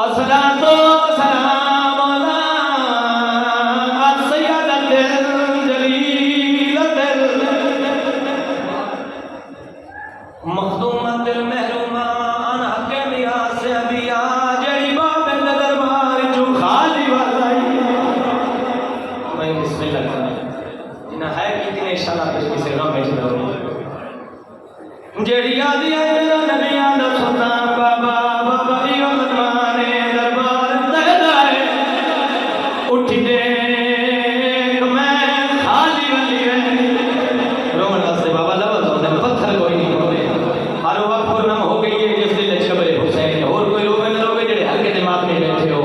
अस्सलातो सलाम अला सय्यदतिल जलीलतिल मखदूमतिल महरूमा अन हक़ मिया से अबिया जड़ी बाबे दरबार जो खाली वालाई मैं बिस्मिल्लाह जिना है कितने इंशाअल्लाह किसी ना भेज दो जड़ी याद है मेरा नबियां दा सुल्तान बाबा बाबा यो माने दरबार तहदाए उठ दे मैं खाली वाली है रोमन वास्ते बाबा लवल होते पत्थर कोई नहीं होते हर वक्त पूर्णम हो गई है जिस दिल जबरे हुसैन और कोई रोवे न रोवे जेड़े हल्के दिमाग में बैठे हो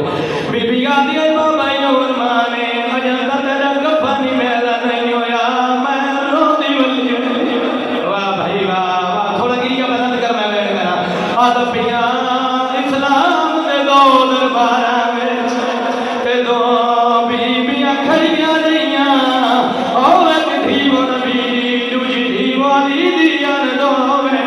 बीबी याद है बाबा यो माने अजंता तेरा गफनी मेला नहीं होया मैं रोती वाली वाह भाई वाह पिया इस्लाम दे दो दरबारा विच ते दो बीबियां खड़ियां रहियां और एक धीव नबी दूजी धीव दी दियां दोवे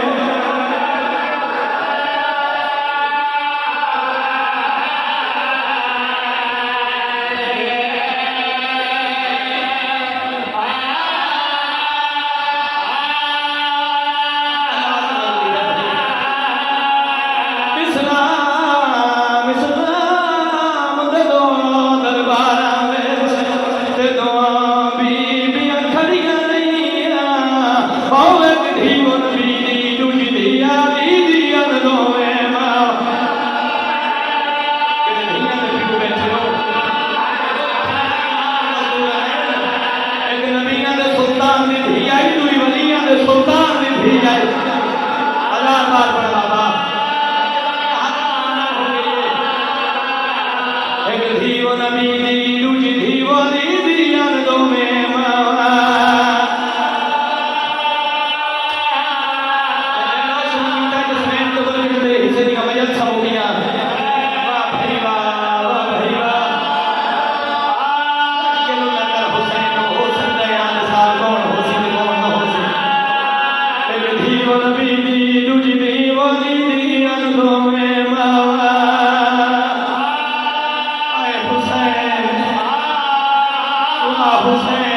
Hussein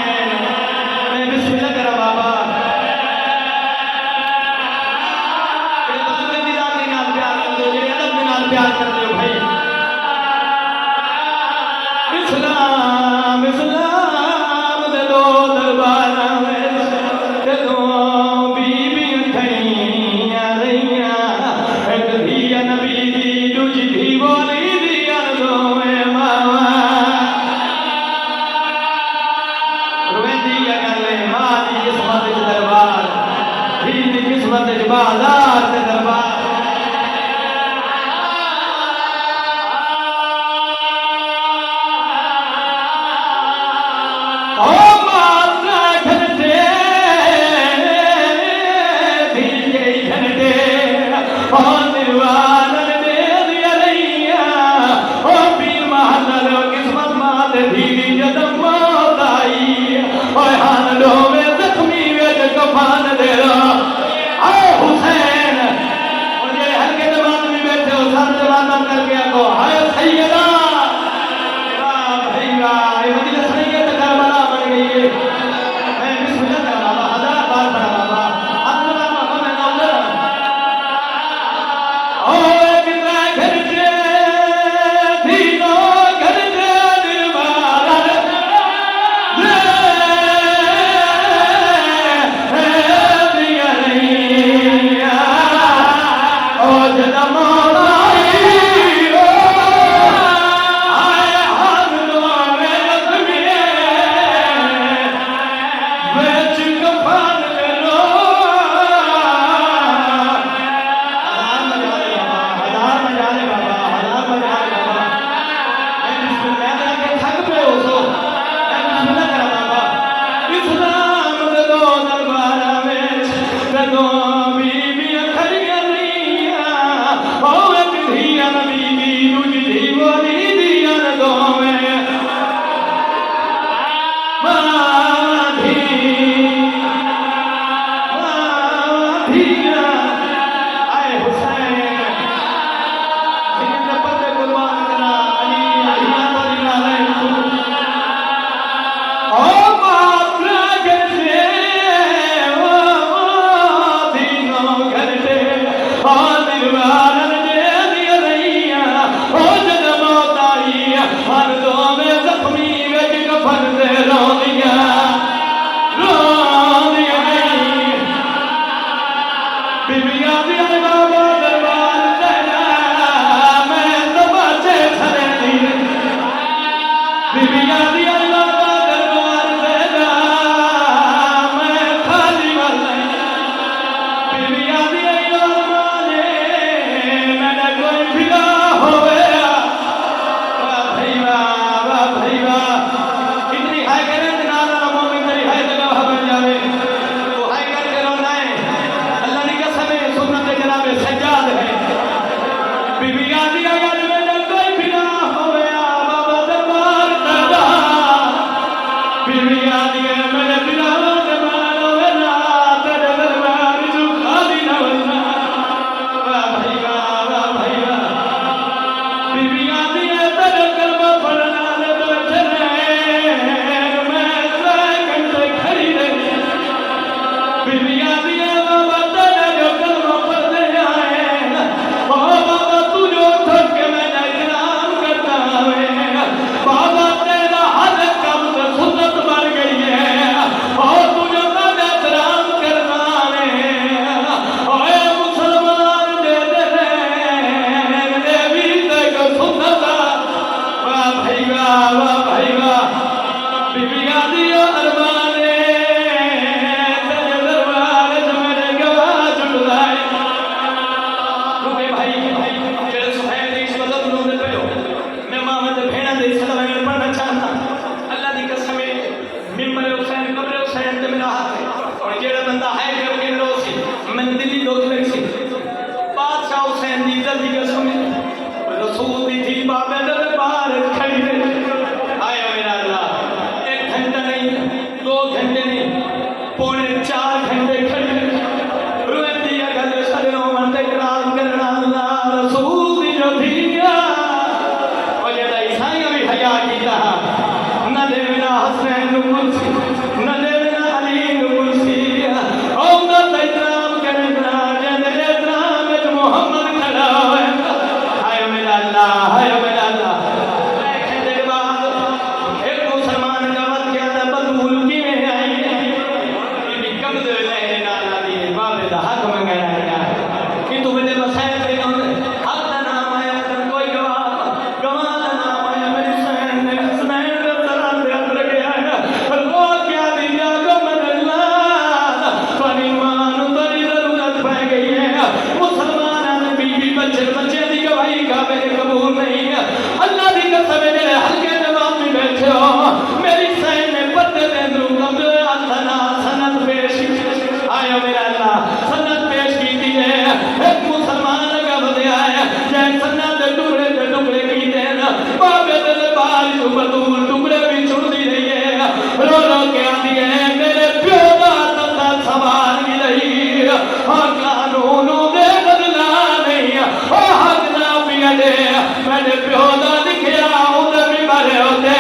रोदा दिखया उधर भी मारे होते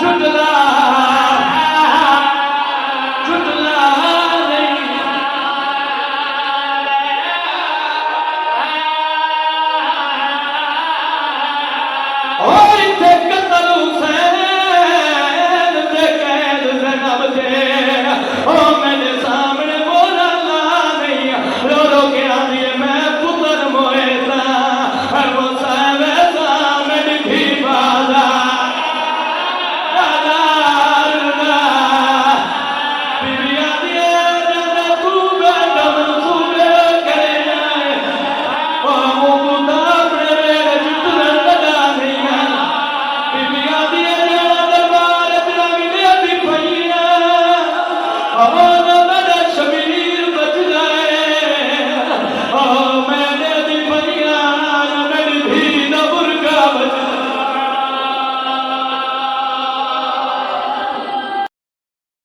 छुटदा